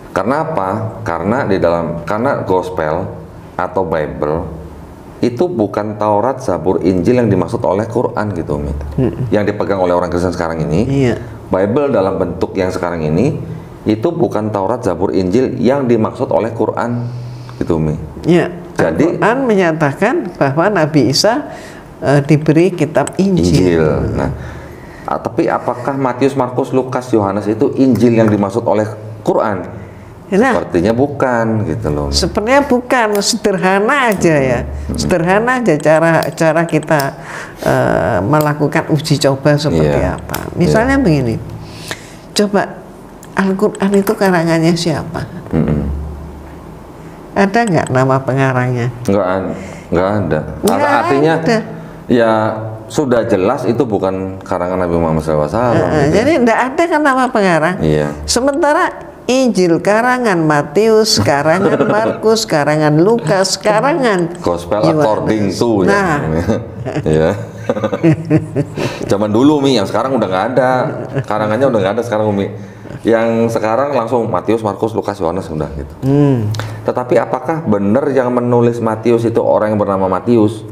Karena apa? Karena Gospel atau Bible itu bukan Taurat, Zabur, Injil yang dimaksud oleh Quran gitu, Umi. Yang dipegang oleh orang Kristen sekarang ini, Bible dalam bentuk yang sekarang ini itu bukan Taurat, Zabur, Injil yang dimaksud oleh Quran gitu, Umi. Ya, jadi Quran menyatakan bahwa Nabi Isa diberi kitab Injil. Nah, tapi apakah Matius, Markus, Lukas, Yohanes itu Injil yang dimaksud oleh Quran? Nah, sepertinya bukan gitu loh. Sepertinya bukan, sederhana aja ya. Sederhana aja cara kita melakukan uji coba seperti apa. Misalnya begini. Coba Al-Quran itu karangannya siapa? Ada nggak nama pengarangnya? Nggak ada. Artinya ada. Ya sudah jelas itu bukan karangan Nabi Muhammad SAW. Jadi nggak ada kan nama pengarang. Sementara Injil karangan Matius, karangan Markus, karangan Lukas, karangan Gospel according to. Nah, ya. Zaman dulu Mi, yang sekarang udah nggak ada. Karangannya udah nggak ada sekarang Umi. Yang sekarang langsung Matius, Markus, Lukas, Yohanes udah gitu. Tetapi apakah benar yang menulis Matius itu orang yang bernama Matius?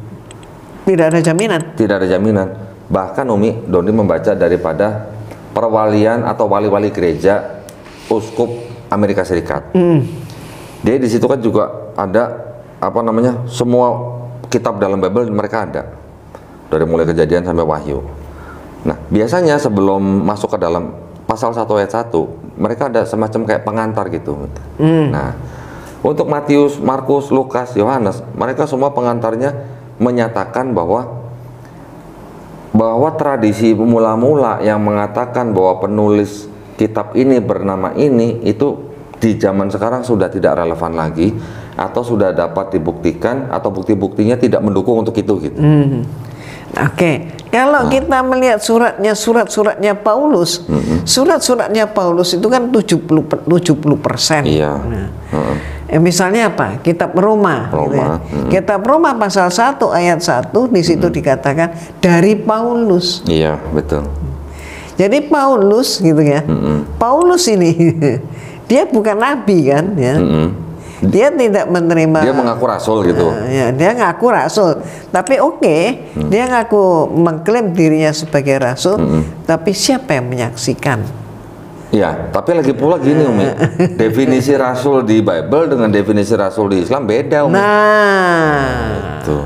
Tidak ada jaminan. Tidak ada jaminan. Bahkan Umi, Doni membaca daripada perwalian atau wali-wali gereja Uskup Amerika Serikat. Dia di situ kan juga ada apa namanya, semua kitab dalam Bible mereka ada, dari mulai Kejadian sampai Wahyu. Nah, biasanya sebelum masuk ke dalam pasal 1 ayat 1, mereka ada semacam kayak pengantar gitu. Nah, untuk Matius, Markus, Lukas, Yohanes, mereka semua pengantarnya menyatakan bahwa tradisi mula-mula yang mengatakan bahwa penulis kitab ini bernama ini itu di zaman sekarang sudah tidak relevan lagi, atau sudah dapat dibuktikan atau bukti-buktinya tidak mendukung untuk itu gitu. Oke, Kalau kita melihat surat-suratnya Paulus, surat-suratnya Paulus itu kan 70%. Iya. Nah, misalnya apa? Kitab Roma. Gitu ya. Kitab Roma pasal 1 ayat 1 di situ dikatakan dari Paulus. Iya, betul. Jadi Paulus gitu ya. Paulus ini dia bukan nabi kan ya. Dia tidak menerima. Dia mengaku rasul gitu. Ya, dia ngaku rasul. Tapi dia ngaku mengklaim dirinya sebagai rasul. Tapi siapa yang menyaksikan? Ya, tapi lagi pula gini Umi. Definisi rasul di Bible dengan definisi rasul di Islam beda Umi. Nah, tuh.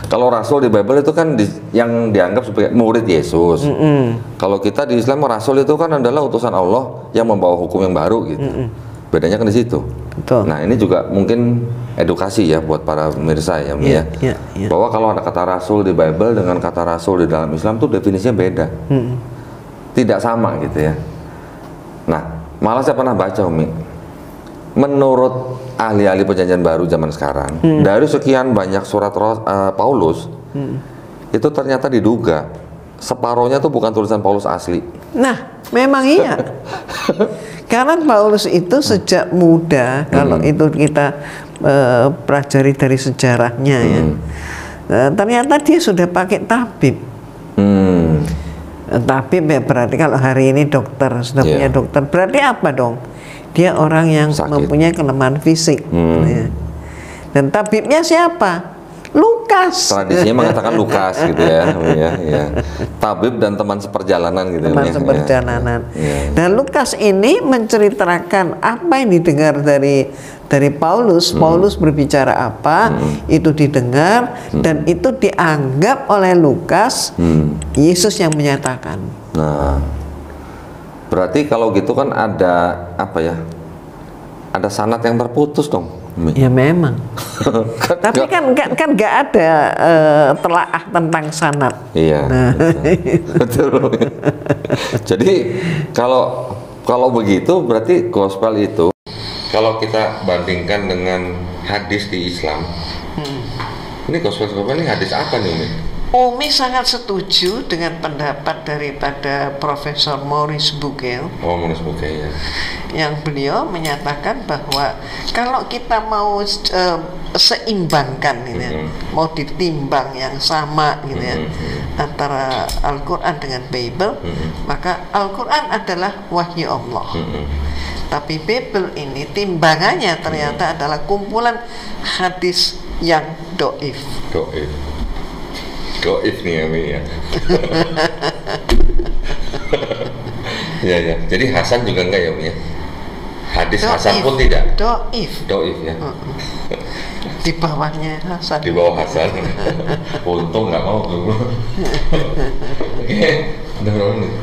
Kalau rasul di Bible itu kan yang dianggap sebagai murid Yesus. Kalau kita di Islam rasul itu kan adalah utusan Allah yang membawa hukum yang baru gitu. Bedanya kan di situ. betul. Nah, ini juga mungkin edukasi ya buat para pemirsa ya, Umi, ya. Bahwa kalau ada kata rasul di Bible dengan kata rasul di dalam Islam tuh definisinya beda. Tidak sama gitu ya. Nah, malah saya pernah baca Umi, menurut ahli-ahli perjanjian baru zaman sekarang, dari sekian banyak surat Paulus, itu ternyata diduga separohnya tuh bukan tulisan Paulus asli. Nah, memang iya. Karena Paulus itu sejak muda, kalau itu kita pelajari dari sejarahnya ya, ternyata dia sudah pakai tabib. Tabib ya berarti kalau hari ini dokter, sudah punya dokter, berarti apa dong? Dia orang yang mempunyai kelemahan fisik. Ya. Dan tabibnya siapa? Lukas. Tradisinya mengatakan Lukas gitu ya. Tabib dan teman seperjalanan gitu. Teman seperjalanan. Dan Lukas ini menceritakan apa yang didengar dari Paulus. Paulus berbicara apa, itu didengar dan itu dianggap oleh Lukas Yesus yang menyatakan. Nah, berarti kalau gitu kan ada apa ya? Ada sanad yang terputus dong. Ya memang. Tapi kan nggak ada telaah tentang sanad. Iya. Nah. Betul. Jadi kalau begitu berarti gospel itu kalau kita bandingkan dengan hadis di Islam, ini gospel ini hadis apa nih Umi? Umi sangat setuju dengan pendapat daripada Profesor Maurice Bucaille. Oh, Maurice Bucaille ya. Yang beliau menyatakan bahwa kalau kita mau seimbangkan gitu ya, mau ditimbang yang sama gitu ya, antara Al-Quran dengan Bible, maka Al-Quran adalah wahyu Allah. Tapi Bible ini timbangannya ternyata adalah kumpulan hadis yang doif. Doif nih ya. Ya. Jadi Hasan juga enggak ya, Umi ya? Hadis do'if. Hasan pun tidak. Doif ya. Di bawahnya Hasan. Di bawah Hasan. Untung nggak mau dulu. Oke, udah berapa menit?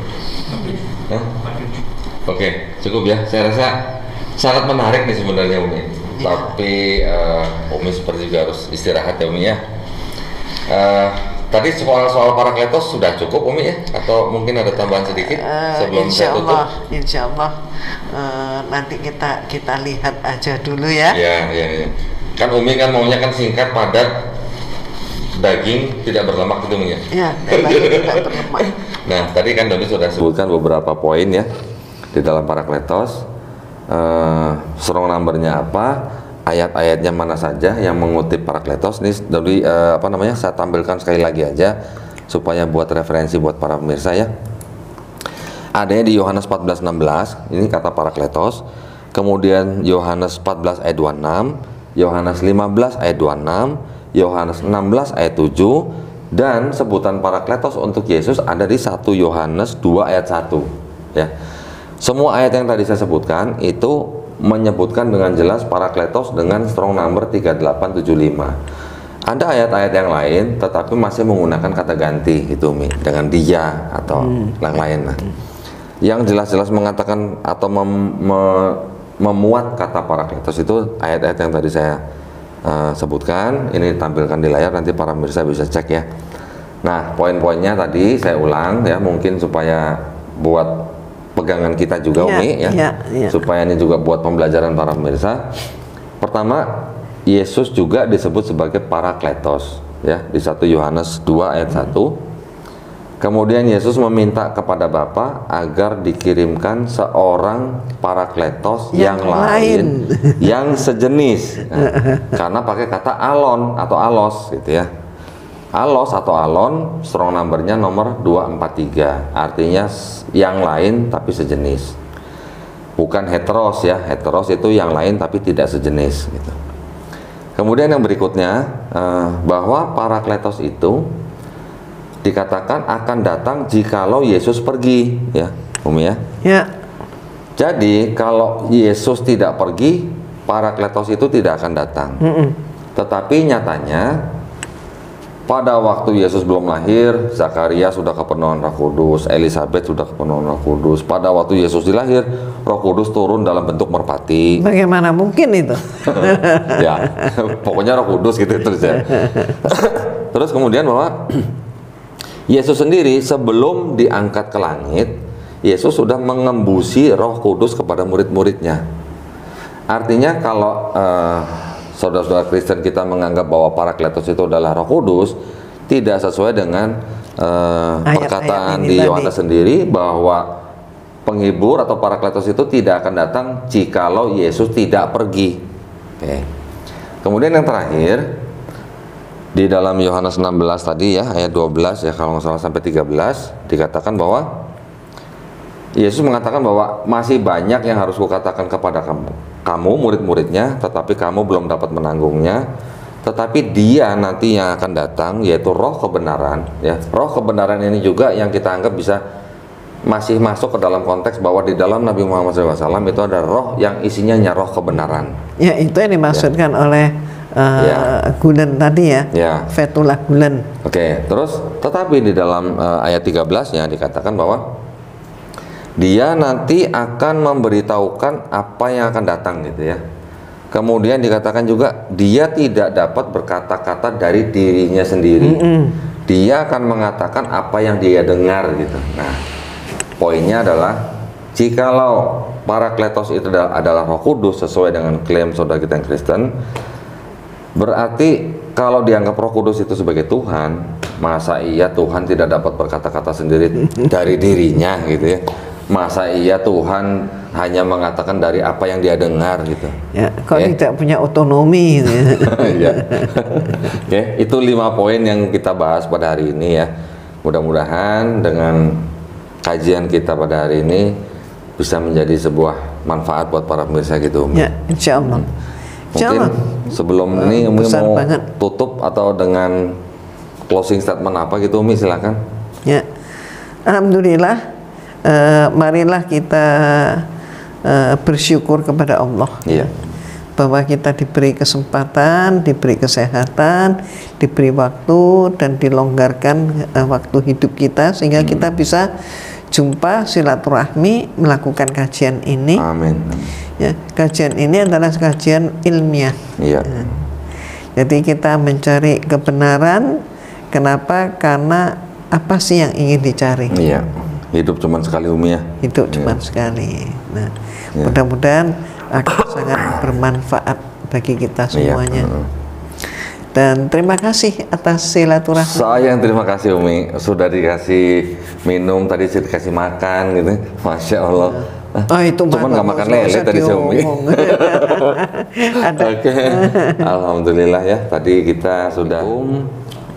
Oke, cukup ya. Saya rasa sangat menarik nih sebenarnya Umi. Tapi Umi seperti juga harus istirahat ya Umi ya. Tadi soal Parakletos sudah cukup Umi ya? Atau mungkin ada tambahan sedikit sebelum saya tutup? Insya Allah nanti kita lihat aja dulu ya. Iya. Kan Umi kan maunya kan singkat, padat, daging tidak berlemak gitu Umi ya? Iya, daging tidak berlemak. Nah, tadi kan Doni sudah sebutkan beberapa poin ya di dalam Parakletos. Strong number-nya apa? Ayat-ayatnya mana saja yang mengutip Parakletos. Ini dari saya tampilkan sekali lagi aja supaya buat referensi buat para pemirsa ya. Adanya di Yohanes 14:16, ini kata Parakletos. Kemudian Yohanes 14 ayat 26, Yohanes 15 ayat 26, Yohanes 16 ayat 7, dan sebutan Parakletos untuk Yesus ada di 1 Yohanes 2 ayat 1 ya. Semua ayat yang tadi saya sebutkan itu menyebutkan dengan jelas Parakletos dengan strong number 3875. Ada ayat-ayat yang lain tetapi masih menggunakan kata ganti gitu Mi, dengan dia atau yang lain. Nah, yang jelas-jelas mengatakan atau memuat kata Parakletos itu ayat-ayat yang tadi saya sebutkan. Ini ditampilkan di layar, nanti para pemirsa bisa cek ya. Nah, poin-poinnya tadi saya ulang ya, mungkin supaya buat pegangan kita juga Umi ya. Supaya ini juga buat pembelajaran para pemirsa. Pertama, Yesus juga disebut sebagai Parakletos ya di 1 Yohanes 2 ayat 1. Kemudian Yesus meminta kepada Bapa agar dikirimkan seorang parakletos yang lain yang sejenis. Nah, karena pakai kata alon atau alos gitu ya. Alos atau alon, strong numbernya nomor 243. Artinya yang lain tapi sejenis. Bukan heteros ya. Heteros itu yang lain tapi tidak sejenis gitu. Kemudian yang berikutnya, bahwa parakletos itu dikatakan akan datang jikalau Yesus pergi, ya, Umi ya. Ya. Jadi kalau Yesus tidak pergi, parakletos itu tidak akan datang. Tetapi nyatanya pada waktu Yesus belum lahir, Zakaria sudah kepenuhan Roh Kudus, Elizabeth sudah kepenuhan Roh Kudus. Pada waktu Yesus dilahir, Roh Kudus turun dalam bentuk merpati. Bagaimana mungkin itu? Ya, pokoknya Roh Kudus gitu terus ya. Terus kemudian bahwa Yesus sendiri sebelum diangkat ke langit, Yesus sudah mengembusi Roh Kudus kepada murid-muridnya. Artinya kalau saudara-saudara Kristen kita menganggap bahwa parakletos itu adalah Roh Kudus, tidak sesuai dengan perkataan di Yohanes sendiri bahwa penghibur atau parakletos itu tidak akan datang jikalau Yesus tidak pergi. Oke. Kemudian yang terakhir, di dalam Yohanes 16 tadi ya, ayat 12 ya kalau nggak salah sampai 13, dikatakan bahwa Yesus mengatakan bahwa masih banyak yang harus kukatakan kepada kamu murid-muridnya, tetapi kamu belum dapat menanggungnya. Tetapi Dia nanti yang akan datang, yaitu Roh kebenaran ya. Roh kebenaran ini juga yang kita anggap bisa masih masuk ke dalam konteks bahwa di dalam Nabi Muhammad SAW itu ada roh yang isinya roh kebenaran. Ya, itu yang dimaksudkan oleh Gulen tadi ya, Fethullah Gulen. Oke, terus tetapi di dalam ayat 13-nya dikatakan bahwa Dia nanti akan memberitahukan apa yang akan datang gitu ya. Kemudian dikatakan juga Dia tidak dapat berkata-kata dari dirinya sendiri. Dia akan mengatakan apa yang Dia dengar gitu. Nah, poinnya adalah jikalau parakletos itu adalah Roh Kudus sesuai dengan klaim saudara kita yang Kristen, berarti kalau dianggap Roh Kudus itu sebagai Tuhan, masa iya Tuhan tidak dapat berkata-kata sendiri dari dirinya gitu ya? Masa iya Tuhan hanya mengatakan dari apa yang Dia dengar gitu? Ya, kok tidak punya otonomi gitu ya. Oke, itu 5 poin yang kita bahas pada hari ini ya. Mudah-mudahan dengan kajian kita pada hari ini bisa menjadi sebuah manfaat buat para pemirsa gitu, Umi. Ya, insya Allah. Mungkin sebelum ini Umi mau banget tutup atau dengan closing statement apa gitu, Umi, silakan. Ya, alhamdulillah, marilah kita bersyukur kepada Allah. Iya. Bahwa kita diberi kesempatan, diberi kesehatan, diberi waktu dan dilonggarkan waktu hidup kita sehingga kita bisa jumpa silaturahmi melakukan kajian ini. Amin. Ya, kajian ini adalah kajian ilmiah. Iya. Jadi kita mencari kebenaran. Kenapa? Karena apa sih yang ingin dicari? Iya. Hidup cuma sekali, Umi ya. Hidup cuma sekali. Nah, mudah-mudahan akan sangat bermanfaat bagi kita semuanya. Dan terima kasih atas silaturahmi. Saya yang terima kasih, Umi, sudah dikasih minum tadi, sudah dikasih makan gitu. Masya Allah. Oh, itu cuman nggak makan lele tadi si Umi. Oke. Alhamdulillah ya, tadi kita sudah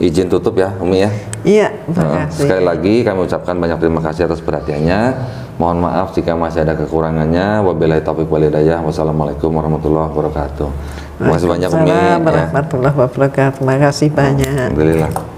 izin tutup ya, Umi ya. Iya, terima kasih. Sekali lagi kami ucapkan banyak terima kasih atas perhatiannya. Mohon maaf jika masih ada kekurangannya. Wabillahi taufiq wal hidayah. Wassalamualaikum warahmatullahi wabarakatuh. Terima kasih banyak, Umi. Waalaikumsalam warahmatullahi wabarakatuh. Terima kasih banyak. Alhamdulillah.